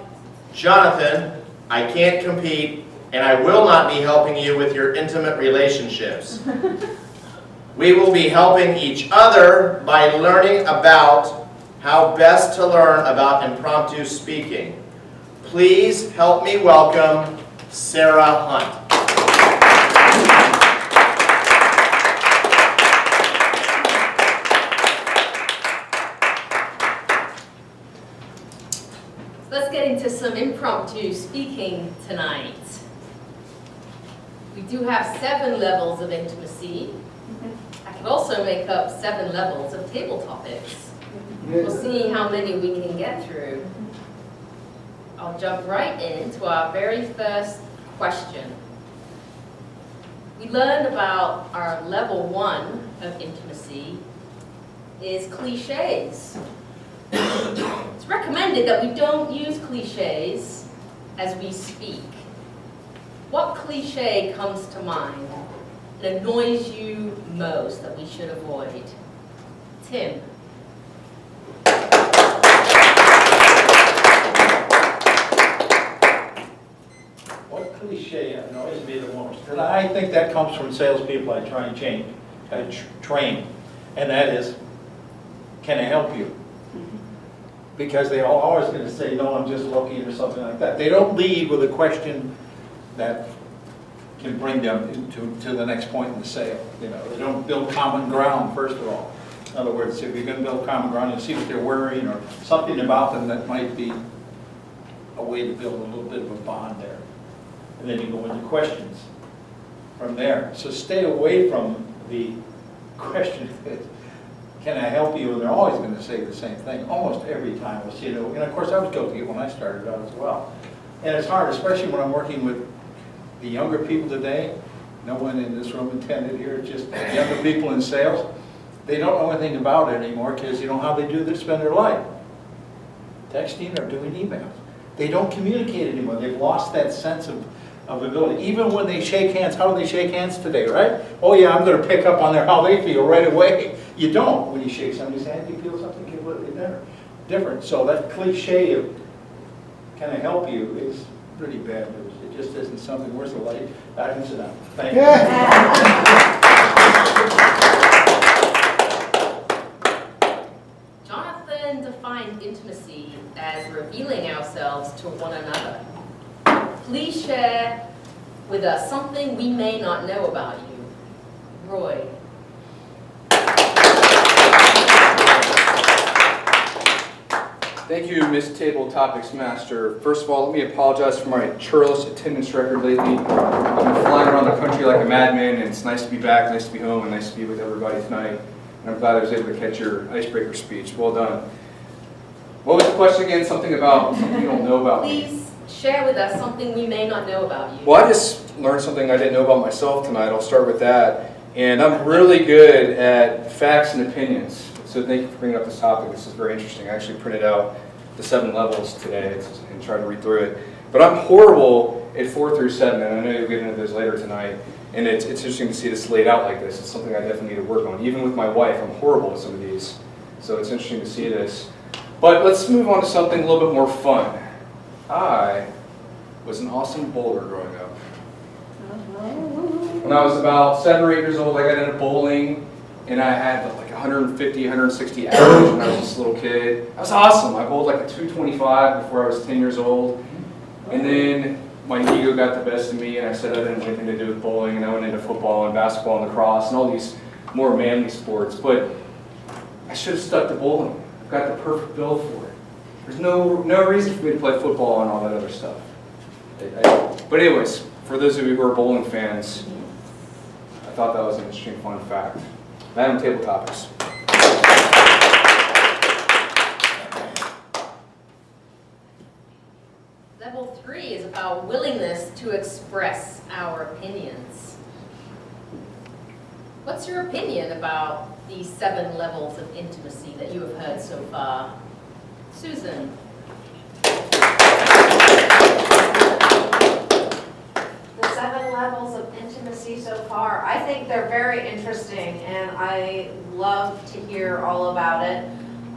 Jonathan, I can't compete, and I will not be helping you with your intimate relationships. We will be helping each other by learning about how best to learn about impromptu speaking. Please help me welcome Sarah Hunt. Let's get into some impromptu speaking tonight. We do have 7 levels of intimacy. I could also make up 7 levels of table topics. We'll see how many we can get through. I'll jump right into our very first question. We learned about our level 1 of intimacy is cliches. It's recommended that we don't use cliches as we speak. What cliche comes to mind that annoys you most that we should avoid? Tim. What cliche annoys me the most? And I think that comes from salespeople I try and train, and that is, can I help you? Because they're always going to say, no, I'm just looking, or something like that. They don't lead with a question that can bring them to the next point in the sale. You know, they don't build common ground, first of all. In other words, if you're going to build common ground, you'll see what they're wearing or something about them that might be a way to build a little bit of a bond there. And then you go into questions from there. So stay away from the question, can I help you? And they're always going to say the same thing almost every time. We'll see it. And of course, I was guilty when I started out as well. And it's hard, especially when I'm working with the younger people today. No one in this room intended here, just younger people in sales. They don't know anything about it anymore because you know how they spend their life. Texting or doing emails. They don't communicate anymore. They've lost that sense of ability. Even when they shake hands, how do they shake hands today, right? Oh yeah, I'm going to pick up on how they feel right away. You don't when you shake somebody's hand. You feel something completely different. So that cliche of, can I help you, is pretty bad news. It just isn't something worth the light. I can sit down. Thank you. Jonathan defined intimacy as revealing ourselves to one another. Please share with us something we may not know about you. Roy. Thank you, Miss Table Topics Master. First of all, let me apologize for my churlish attendance record lately. I've been flying around the country like a madman, and it's nice to be back, nice to be home, and nice to be with everybody tonight. And I'm glad I was able to catch your icebreaker speech. Well done. What was the question again? Something about something you don't know about me. Please share with us something we may not know about you. Well, I just learned something I didn't know about myself tonight. I'll start with that. And I'm really good at facts and opinions. So thank you for bringing up this topic. This is very interesting. I actually printed out the 7 levels today and tried to read through it. But I'm horrible at 4 through 7, and I know you'll get into those later tonight. And it's interesting to see this laid out like this. It's something I definitely need to work on. Even with my wife, I'm horrible at some of these. So it's interesting to see this. But let's move on to something a little bit more fun. I was an awesome bowler growing up. When I was about 7 or 8 years old, I got into bowling, and I had like 150, 160 average when I was just a little kid. That was awesome. I bowled like a 225 before I was 10 years old. And then my ego got the best of me and I said I didn't have anything to do with bowling, and I went into football and basketball and lacrosse and all these more manly sports, but I should have stuck to bowling. I've got the perfect build for it. There's no reason for me to play football and all that other stuff. But anyways, for those of you who are bowling fans, I thought that was an interesting fun fact. Now table topics. Level 3 is about willingness to express our opinions. What's your opinion about these 7 levels of intimacy that you have heard so far? Susan? The 7 levels of intimacy so far, I think they're very interesting, and I love to hear all about it.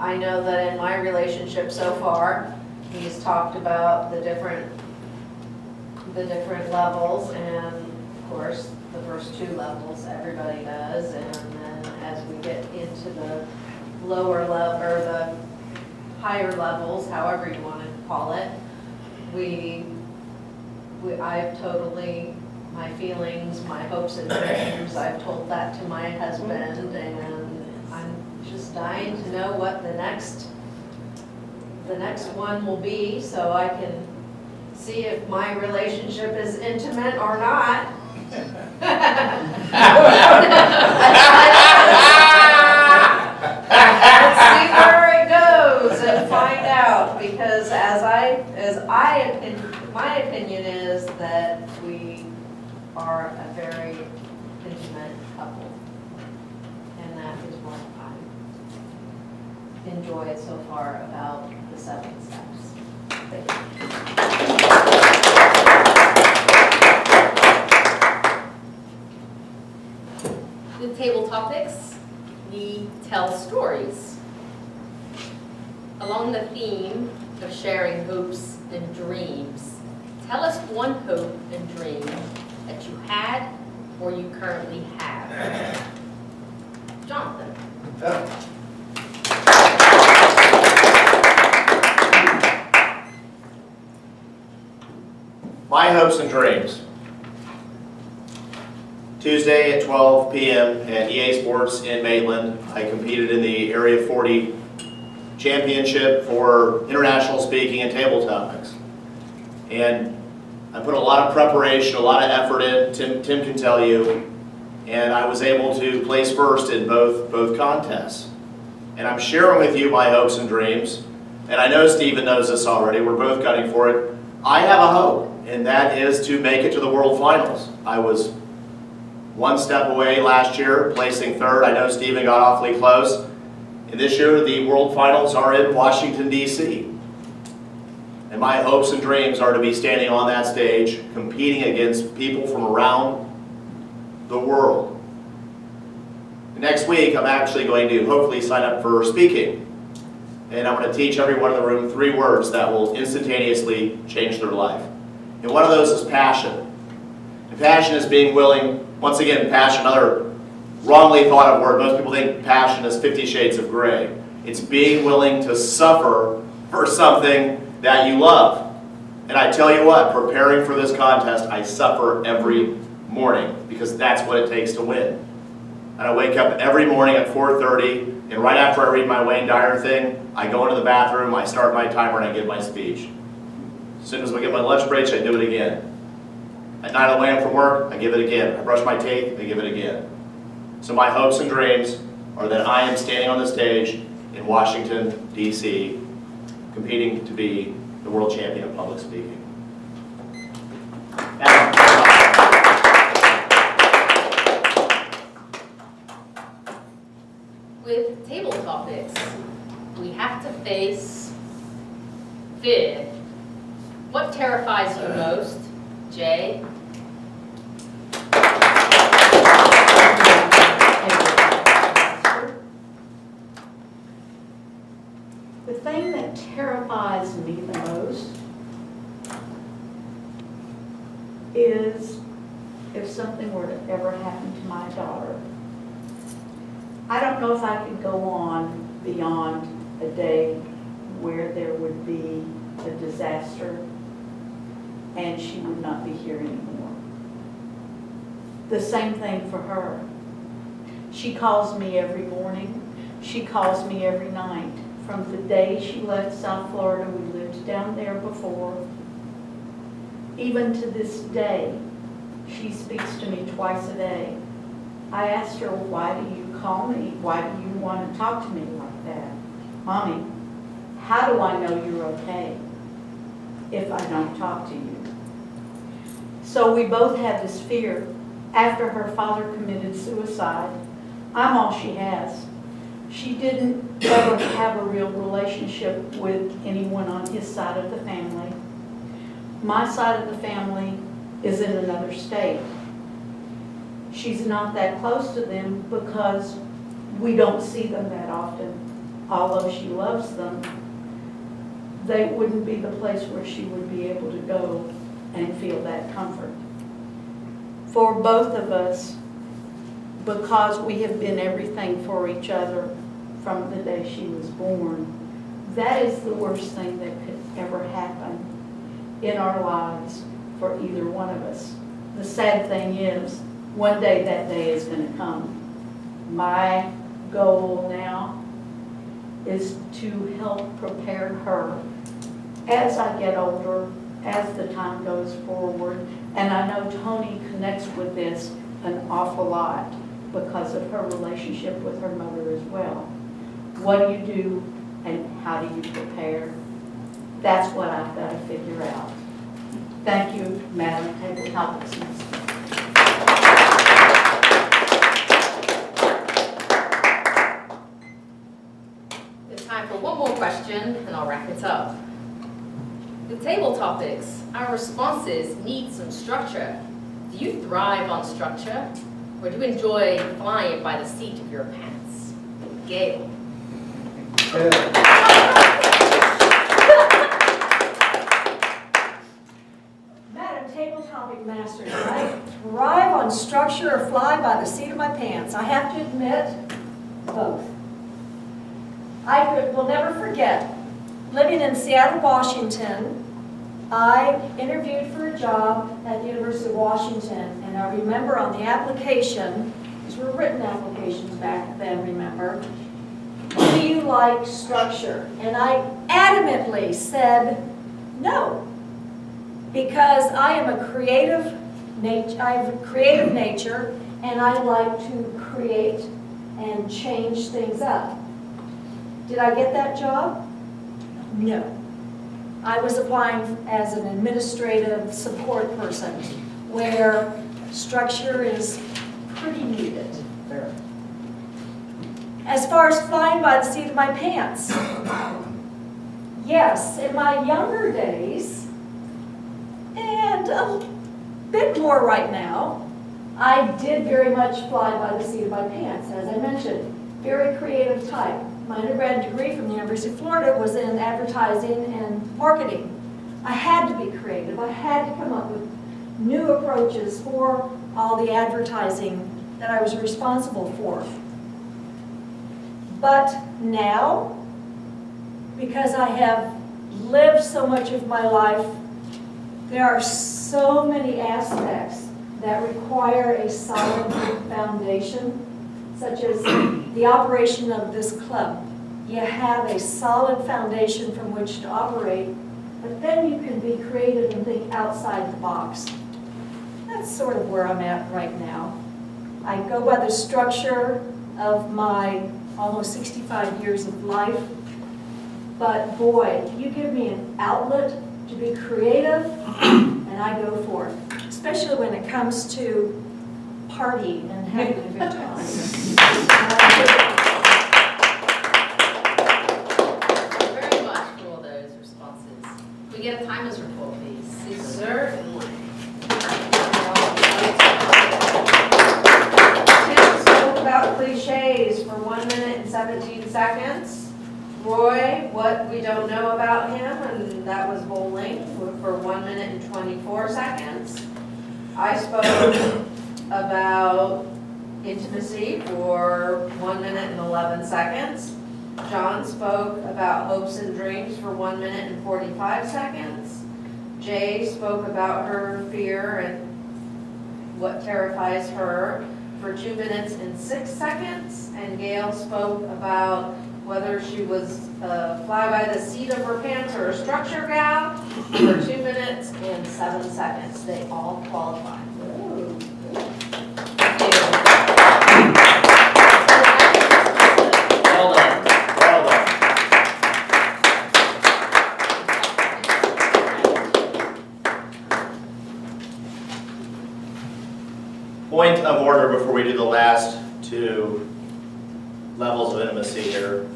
I know that in my relationship so far, he's talked about the different levels, and of course, the first 2 levels everybody does, and then as we get into the lower level, or the higher levels, however you want to call it, I've totally, my feelings, my hopes and dreams, I've told that to my husband, and I'm just dying to know what the next one will be, so I can see if my relationship is intimate or not. Let's see where it goes and find out, because my opinion is that we are a very intimate couple, and that is what I enjoy so far about the 7 steps. Thank you. With table topics, we tell stories. Along the theme of sharing hopes and dreams, tell us one hope and dream that you had or you currently have. Jonathan. My hopes and dreams. Tuesday at 12 p.m. at EA Sports in Maitland, I competed in the Area 40 Championship for international speaking and table topics. And I put a lot of preparation, a lot of effort in, Tim can tell you, and I was able to place first in both contests. And I'm sharing with you my hopes and dreams, and I know Stephen knows this already, we're both gunning for it. I have a hope, and that is to make it to the World Finals. I was one step away last year, placing 3rd. I know Stephen got awfully close. And this year, the World Finals are in Washington, D.C. And my hopes and dreams are to be standing on that stage, competing against people from around the world. Next week, I'm actually going to hopefully sign up for speaking. And I'm going to teach everyone in the room 3 words that will instantaneously change their life. And one of those is passion. And passion is being willing, once again, passion, another wrongly thought of word. Most people think passion is 50 shades of gray. It's being willing to suffer for something that you love. And I tell you what, preparing for this contest, I suffer every morning because that's what it takes to win. And I wake up every morning at 4:30, and right after I read my Wayne Dyer thing, I go into the bathroom, I start my timer, and I give my speech. As soon as I get my lunch break, I do it again. At night on the way home from work, I give it again. I brush my teeth, I give it again. So my hopes and dreams are that I am standing on the stage in Washington, D.C., competing to be the world champion of public speaking. With table topics, we have to face fear. What terrifies you most, Jaye? The thing that terrifies me the most is if something were to ever happen to my daughter. I don't know if I could go on beyond a day where there would be a disaster and she would not be here anymore. The same thing for her. She calls me every morning. She calls me every night. From the day she left South Florida, we lived down there before. Even to this day, she speaks to me twice a day. I asked her, why do you call me? Why do you want to talk to me like that? Mommy, how do I know you're okay if I don't talk to you? So we both have this fear. After her father committed suicide, I'm all she has. She didn't ever have a real relationship with anyone on his side of the family. My side of the family is in another state. She's not that close to them because we don't see them that often. Although she loves them, they wouldn't be the place where she would be able to go and feel that comfort. For both of us, because we have been everything for each other from the day she was born, that is the worst thing that could ever happen in our lives for either one of us. The sad thing is, one day that day is going to come. My goal now is to help prepare her as I get older, as the time goes forward. And I know Tony connects with this an awful lot because of her relationship with her mother as well. What do you do and how do you prepare? That's what I've got to figure out. Thank you, Madam Table Topics Master. It's time for one more question, and I'll wrap it up. With table topics, our responses need some structure. Do you thrive on structure, or do you enjoy flying by the seat of your pants? Gail. Madam Table Topic Master, do I thrive on structure or fly by the seat of my pants? I have to admit, both. I will never forget, living in Seattle, Washington, I interviewed for a job at the University of Washington, and I remember on the application, these were written applications back then, remember, do you like structure? And I adamantly said no, because I am a creative nature, I have a creative nature, and I like to create and change things up. Did I get that job? No. I was applying as an administrative support person where structure is pretty needed. As far as flying by the seat of my pants, yes, in my younger days, and a bit more right now, I did very much fly by the seat of my pants, as I mentioned, very creative type. My undergrad degree from the University of Florida was in advertising and marketing. I had to be creative. I had to come up with new approaches for all the advertising that I was responsible for. But now, because I have lived so much of my life, there are so many aspects that require a solid foundation, such as the operation of this club. You have a solid foundation from which to operate, but then you can be creative and think outside the box. That's sort of where I'm at right now. I go by the structure of my almost 65 years of life, but boy, you give me an outlet to be creative, and I go for it, especially when it comes to partying and having a good time. Thank you very much for all those responses. Can we get a timer's report, please? Certainly. Tim spoke about cliches for 1 minute and 17 seconds. Roy, what we don't know about him, and that was bowling, for 1 minute and 24 seconds. I spoke about intimacy for 1 minute and 11 seconds. John spoke about hopes and dreams for 1 minute and 45 seconds. Jaye spoke about her fear and what terrifies her for 2 minutes and 6 seconds. And Gail spoke about whether she was a fly by the seat of her pants or a structure gal for 2 minutes and 7 seconds. They all qualify. Well done, well done. Point of order before we do the last two levels of intimacy here.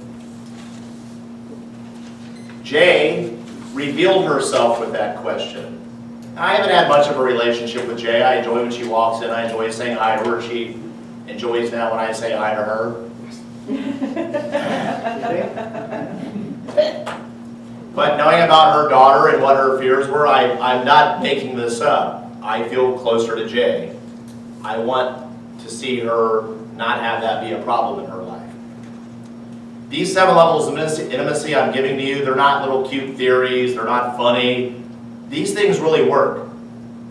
Jaye revealed herself with that question. I haven't had much of a relationship with Jaye. I enjoy when she walks in. I enjoy saying hi to her. She enjoys now when I say hi to her. But knowing about her daughter and what her fears were, I'm not making this up. I feel closer to Jaye. I want to see her not have that be a problem in her life. These 7 levels of intimacy I'm giving to you, they're not little cute theories, they're not funny. These things really work.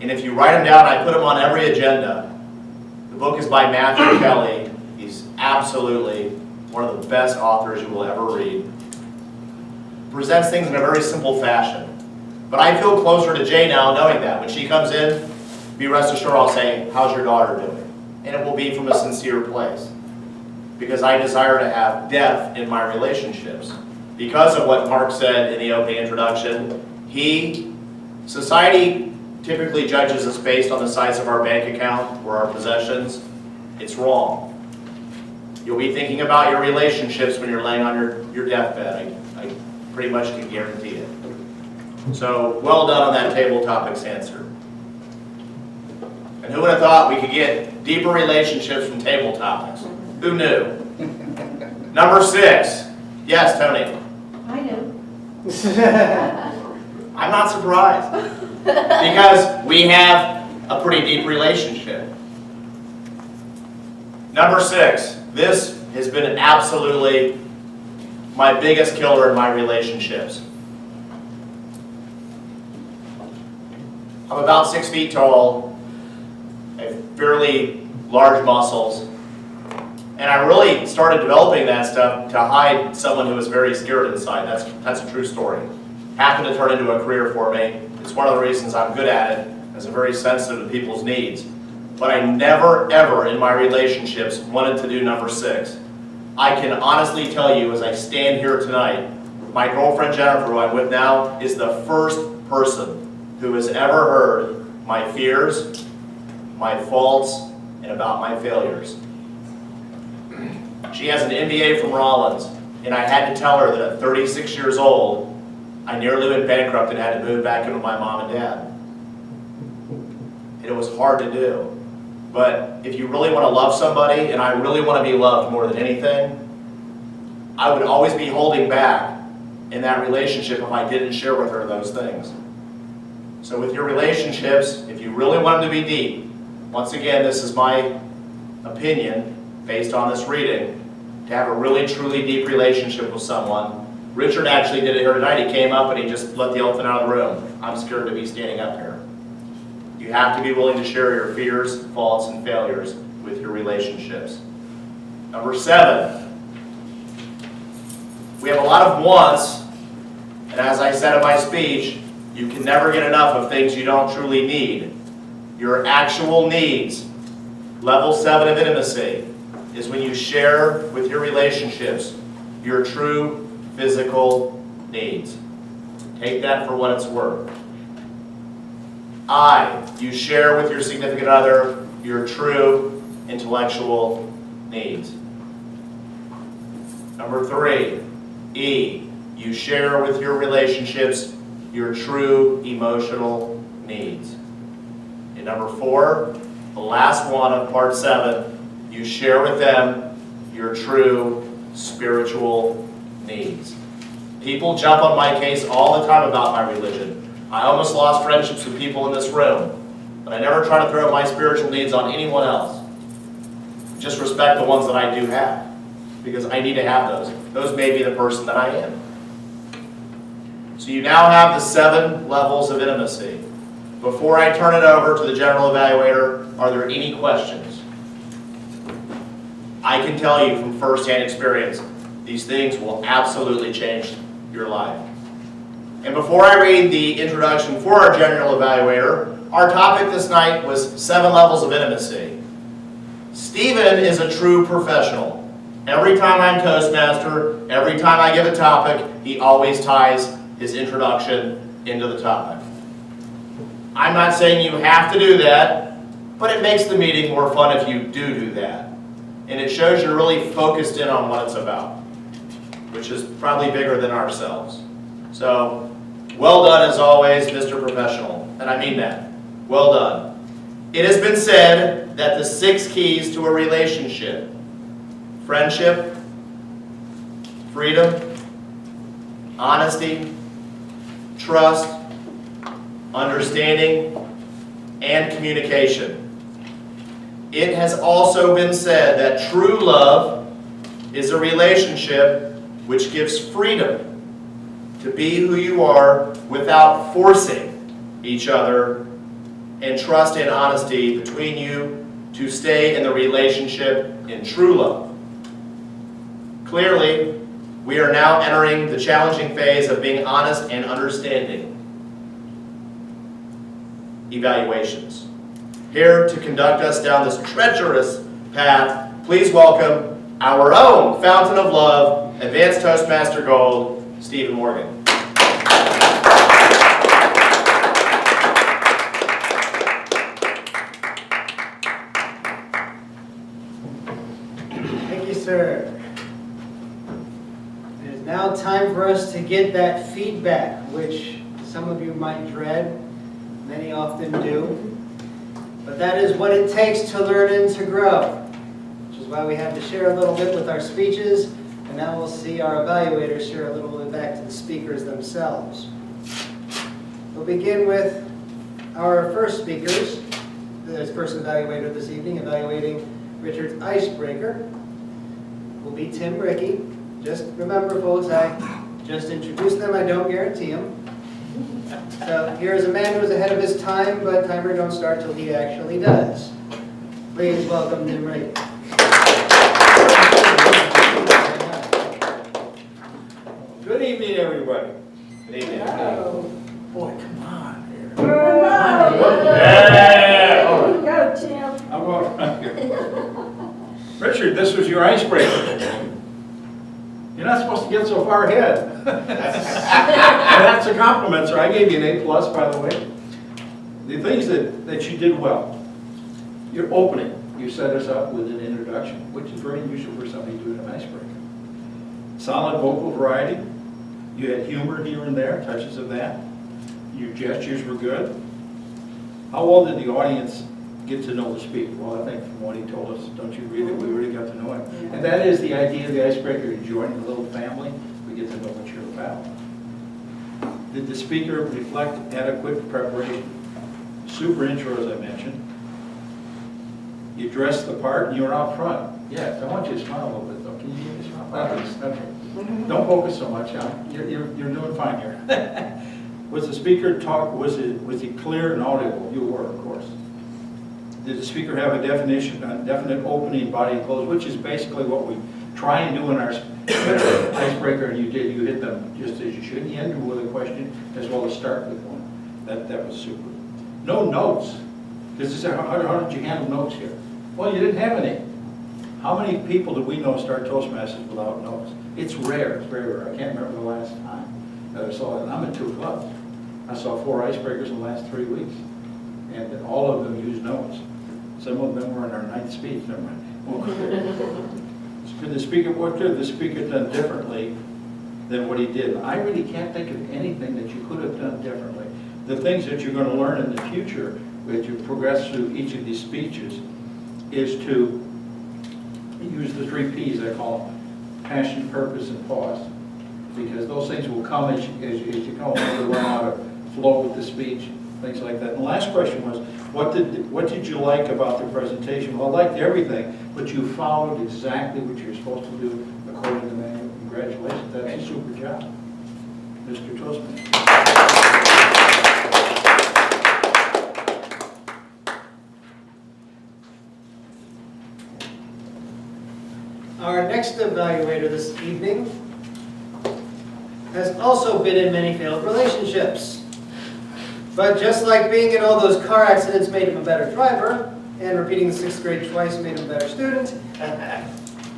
And if you write them down, I put them on every agenda. The book is by Matthew Kelly. He's absolutely one of the best authors you will ever read. Presents things in a very simple fashion. But I feel closer to Jaye now knowing that. When she comes in, be rest assured I'll say, how's your daughter doing? And it will be from a sincere place. Because I desire to have depth in my relationships. Because of what Mark said in the opening introduction, society typically judges us based on the size of our bank account or our possessions. It's wrong. You'll be thinking about your relationships when you're laying on your deathbed. I pretty much can guarantee it. So, well done on that table topics answer. And who would have thought we could get deeper relationships from table topics? Who knew? Number 6. Yes, Tony. I knew. I'm not surprised. Because we have a pretty deep relationship. Number 6. This has been absolutely my biggest killer in my relationships. I'm about 6 feet tall. I have fairly large muscles. And I really started developing that stuff to hide someone who was very scared inside. That's a true story. Happened to turn into a career for me. It's one of the reasons I'm good at it, as I'm very sensitive to people's needs. But I never, ever in my relationships wanted to do number 6. I can honestly tell you as I stand here tonight, my girlfriend Jennifer, who I'm with now, is the first person who has ever heard my fears, my faults, and about my failures. She has an MBA from Rollins, and I had to tell her that at 36 years old, I nearly went bankrupt and had to move back in with my mom and dad. And it was hard to do. But if you really want to love somebody, and I really want to be loved more than anything, I would always be holding back in that relationship if I didn't share with her those things. So with your relationships, if you really want them to be deep, once again, this is my opinion based on this reading, to have a really truly deep relationship with someone. Richard actually did it here tonight. He came up and he just let the elephant out of the room. I'm scared to be standing up here. You have to be willing to share your fears, faults, and failures with your relationships. Number 7. We have a lot of wants, and as I said in my speech, you can never get enough of things you don't truly need. Your actual needs, level 7 of intimacy, is when you share with your relationships your true physical needs. Take that for what it's worth. You share with your significant other your true intellectual needs. Number 3, you share with your relationships your true emotional needs. And number 4, the last one of part 7, you share with them your true spiritual needs. People jump on my case all the time about my religion. I almost lost friendships with people in this room, but I never try to throw my spiritual needs on anyone else. Just respect the ones that I do have, because I need to have those. Those may be the person that I am. So you now have the 7 levels of intimacy. Before I turn it over to the general evaluator, are there any questions? I can tell you from firsthand experience, these things will absolutely change your life. And before I read the introduction for our general evaluator, our topic this night was 7 levels of intimacy. Stephen is a true professional. Every time I'm Toastmaster, every time I give a topic, he always ties his introduction into the topic. I'm not saying you have to do that, but it makes the meeting more fun if you do that. And it shows you're really focused in on what it's about, which is probably bigger than ourselves. So, well done as always, Mr. Professional. And I mean that. Well done. It has been said that the 6 keys to a relationship: friendship, freedom, honesty, trust, understanding, and communication. It has also been said that true love is a relationship which gives freedom to be who you are without forcing each other, and trust and honesty between you to stay in the relationship in true love. Clearly, we are now entering the challenging phase of being honest and understanding. Evaluations. Here to conduct us down this treacherous path, please welcome our own Fountain of Love, Advanced Toastmaster Gold, Stephen Morgan. Thank you, sir. It is now time for us to get that feedback, which some of you might dread, many often do. But that is what it takes to learn and to grow, which is why we have to share a little bit with our speeches, and now we'll see our evaluators share a little bit back to the speakers themselves. We'll begin with our first speakers, the first evaluator this evening, evaluating Richard's Icebreaker, will be Tim Rickey. Just remember, folks, I just introduced them, I don't guarantee them. So here's a man who's ahead of his time, but timer don't start till he actually does. Please welcome Tim Rickey. Good evening, everybody. Good evening. Boy, come on here. There you go, Tim. I'm going around here. Richard, this was your icebreaker. You're not supposed to get so far ahead. And that's a compliment, sir. I gave you an A+, by the way. The things that you did well. Your opening, you set us up with an introduction, which is very usual for somebody doing an icebreaker. Solid vocal variety. You had humor here and there, touches of that. Your gestures were good. How well did the audience get to know the speaker? Well, I think from what he told us, don't you agree that we really got to know him? Yeah. And that is the idea of the icebreaker, you join a little family, we get to know what you're about. Did the speaker reflect adequate preparation? Super intro, as I mentioned. You dressed the part and you were out front. Yes, I want you to smile a little bit though. Can you give me a smile? Okay. Don't focus so much, huh? You're doing fine here. Was the speaker talk, was he clear and audible? You were, of course. Did the speaker have a definite opening, body, and close, which is basically what we try and do in our icebreaker, and you hit them just as you should. You end with a question as well as start with one. That was super. No notes. Because how did you handle notes here? Well, you didn't have any. How many people do we know start Toastmasters without notes? It's rare. It's very rare. I can't remember the last time that I saw it. I'm in 2 clubs. I saw 4 icebreakers in the last 3 weeks, and all of them used notes. Some of them were in our 9th speech. Never mind. Could the speaker, what could the speaker done differently than what he did? I really can't think of anything that you could have done differently. The things that you're going to learn in the future, as you progress through each of these speeches, is to use the 3 Ps, I call them: passion, purpose, and pause. Because those things will come as you come along to learn how to flow with the speech, things like that. And the last question was, what did you like about the presentation? Well, I liked everything, but you followed exactly what you're supposed to do according to the manual. Congratulations, that's a super job. Mr. Toastmaster. Our next evaluator this evening has also been in many failed relationships. But just like being in all those car accidents made him a better driver, and repeating the 6th grade twice made him a better student,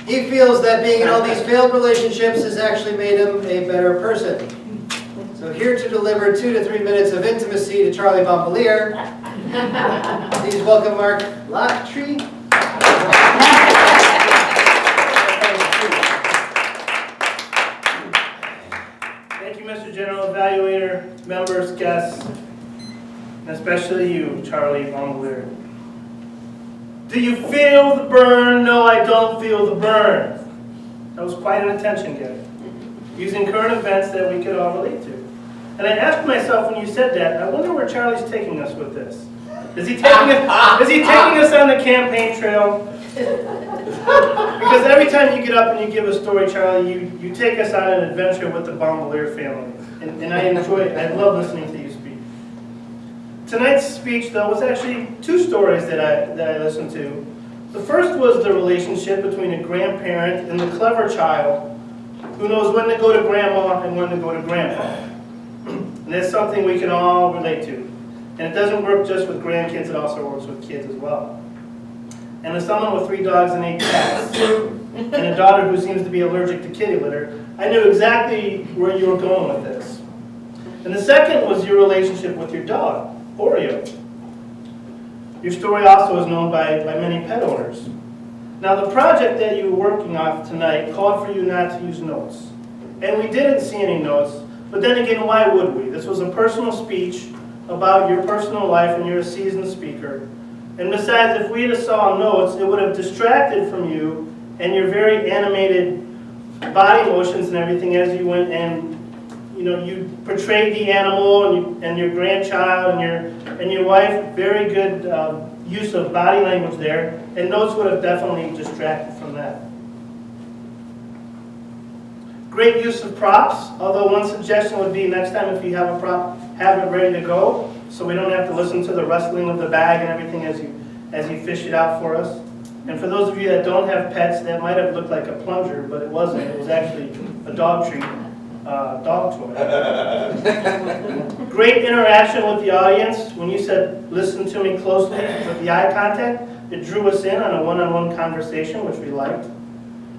he feels that being in all these failed relationships has actually made him a better person. So here to deliver 2 to 3 minutes of intimacy to Charlie Bombalier, please welcome Mark Locktree. Thank you, Mr. General Evaluator, members, guests, and especially you, Charlie Bombalier. Do you feel the burn? No, I don't feel the burn. That was quite an attention getter, using current events that we could all relate to. And I asked myself when you said that, I wonder where Charlie's taking us with this. Is he taking us on the campaign trail? Because every time you get up and you give a story, Charlie, you take us on an adventure with the Bombalier family. And I enjoy it. I love listening to you speak. Tonight's speech, though, was actually 2 stories that I listened to. The first was the relationship between a grandparent and the clever child who knows when to go to grandma and when to go to grandpa. And that's something we can all relate to. And it doesn't work just with grandkids, it also works with kids as well. And as someone with 3 dogs and 8 cats, and a daughter who seems to be allergic to kitty litter, I knew exactly where you were going with this. And the second was your relationship with your dog, Oreo. Your story also is known by many pet owners. Now, the project that you were working on tonight called for you not to use notes. And we didn't see any notes, but then again, why would we? This was a personal speech about your personal life, and you're a seasoned speaker. And besides, if we had saw notes, it would have distracted from you and your very animated body motions and everything as you went and you portrayed the animal and your grandchild and your wife. Very good use of body language there, and notes would have definitely distracted from that. Great use of props, although one suggestion would be next time if you have a prop, have it ready to go, so we don't have to listen to the rustling of the bag and everything as you fish it out for us. And for those of you that don't have pets, that might have looked like a plunger, but it wasn't. It was actually a dog treat, dog toy. Great interaction with the audience. When you said, listen to me closely with the eye contact, it drew us in on a one-on-one conversation, which we liked.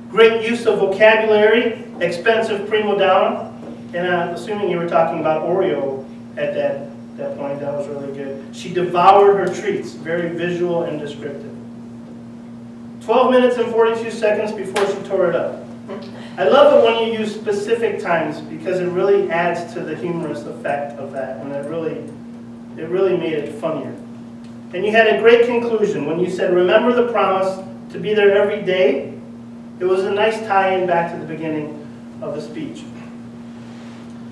Great use of vocabulary, expensive prima donna, and I'm assuming you were talking about Oreo at that point. That was really good. She devoured her treats, very visual and descriptive. 12 minutes and 42 seconds before she tore it up. I love it when you use specific times because it really adds to the humorous effect of that, and it really made it funnier. And you had a great conclusion when you said, remember the promise to be there every day. It was a nice tie-in back to the beginning of the speech.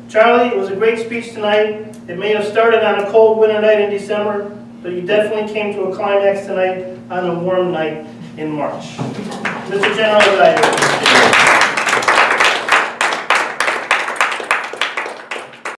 Charlie, it was a great speech tonight. It may have started on a cold winter night in December, but you definitely came to a climax tonight on a warm night in March. Mr. General Evaluator.